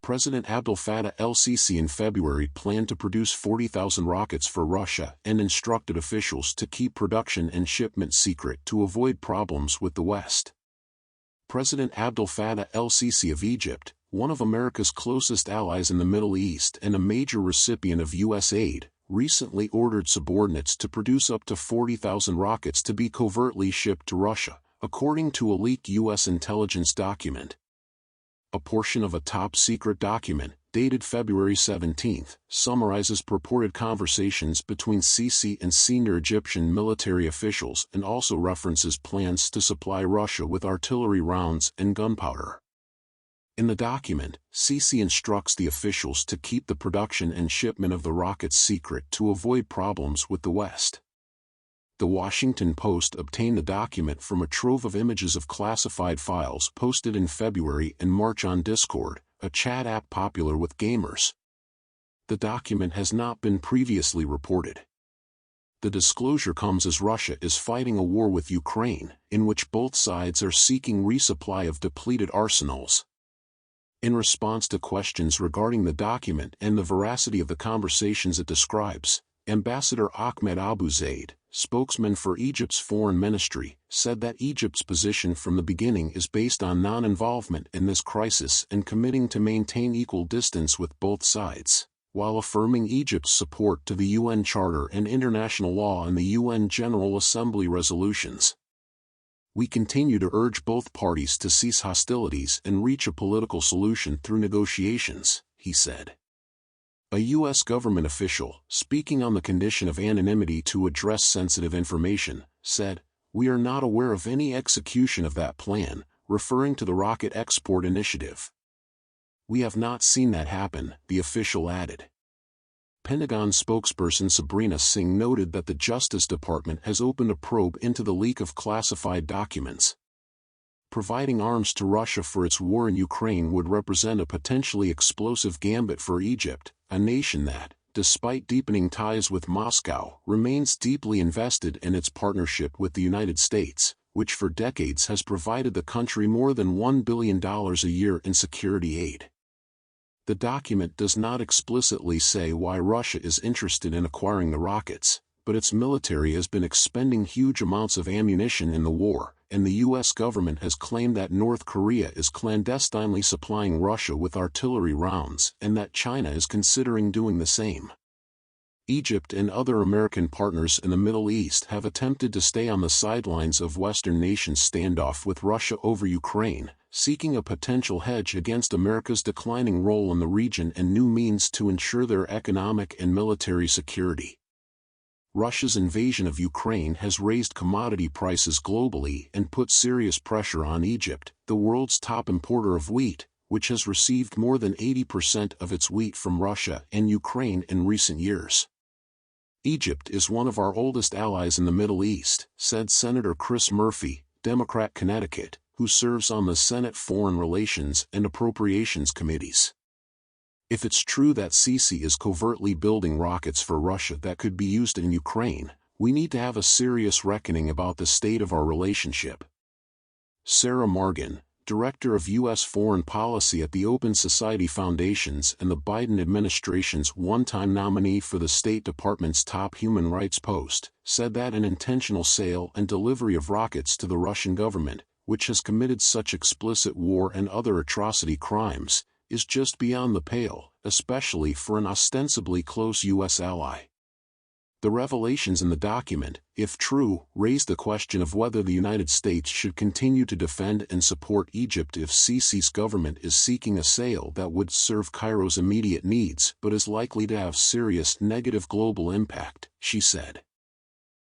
President Abdel Fattah el-Sisi in February planned to produce 40,000 rockets for Russia and instructed officials to keep production and shipment secret to avoid problems with the West. President Abdel Fattah el-Sisi of Egypt, one of America's closest allies in the Middle East and a major recipient of U.S. aid, recently ordered subordinates to produce up to 40,000 rockets to be covertly shipped to Russia, according to a leaked U.S. intelligence document. A portion of a top-secret document, dated February 17, summarizes purported conversations between Sisi and senior Egyptian military officials and also references plans to supply Russia with artillery rounds and gunpowder. In the document, Sisi instructs the officials to keep the production and shipment of the rockets secret to avoid problems with the West. The Washington Post obtained the document from a trove of images of classified files posted in February and March on Discord, a chat app popular with gamers. The document has not been previously reported. The disclosure comes as Russia is fighting a war with Ukraine, in which both sides are seeking resupply of depleted arsenals. In response to questions regarding the document and the veracity of the conversations it describes, Ambassador Ahmed Abu Zaid, spokesman for Egypt's foreign ministry, said that Egypt's position from the beginning is based on non-involvement in this crisis and committing to maintain equal distance with both sides, while affirming Egypt's support to the UN Charter and international law and the UN General Assembly resolutions. We continue to urge both parties to cease hostilities and reach a political solution through negotiations, he said. A U.S. government official, speaking on the condition of anonymity to address sensitive information, said, "We are not aware of any execution of that plan," referring to the rocket export initiative. "We have not seen that happen," the official added. Pentagon spokesperson Sabrina Singh noted that the Justice Department has opened a probe into the leak of classified documents. Providing arms to Russia for its war in Ukraine would represent a potentially explosive gambit for Egypt, a nation that, despite deepening ties with Moscow, remains deeply invested in its partnership with the United States, which for decades has provided the country more than $1 billion a year in security aid. The document does not explicitly say why Russia is interested in acquiring the rockets, but its military has been expending huge amounts of ammunition in the war, and the U.S. government has claimed that North Korea is clandestinely supplying Russia with artillery rounds and that China is considering doing the same. Egypt and other American partners in the Middle East have attempted to stay on the sidelines of Western nations' standoff with Russia over Ukraine, seeking a potential hedge against America's declining role in the region and new means to ensure their economic and military security. Russia's invasion of Ukraine has raised commodity prices globally and put serious pressure on Egypt, the world's top importer of wheat, which has received more than 80% of its wheat from Russia and Ukraine in recent years. "Egypt is one of our oldest allies in the Middle East," said Senator Chris Murphy, Democrat Connecticut, who serves on the Senate Foreign Relations and Appropriations Committees. If it's true that Sisi is covertly building rockets for Russia that could be used in Ukraine, we need to have a serious reckoning about the state of our relationship. Sarah Morgan, Director of U.S. Foreign Policy at the Open Society Foundations and the Biden administration's one-time nominee for the State Department's top human rights post, said that an intentional sale and delivery of rockets to the Russian government, which has committed such explicit war and other atrocity crimes, is just beyond the pale, especially for an ostensibly close U.S. ally. The revelations in the document, if true, raise the question of whether the United States should continue to defend and support Egypt if Sisi's government is seeking a sale that would serve Cairo's immediate needs but is likely to have serious negative global impact, she said.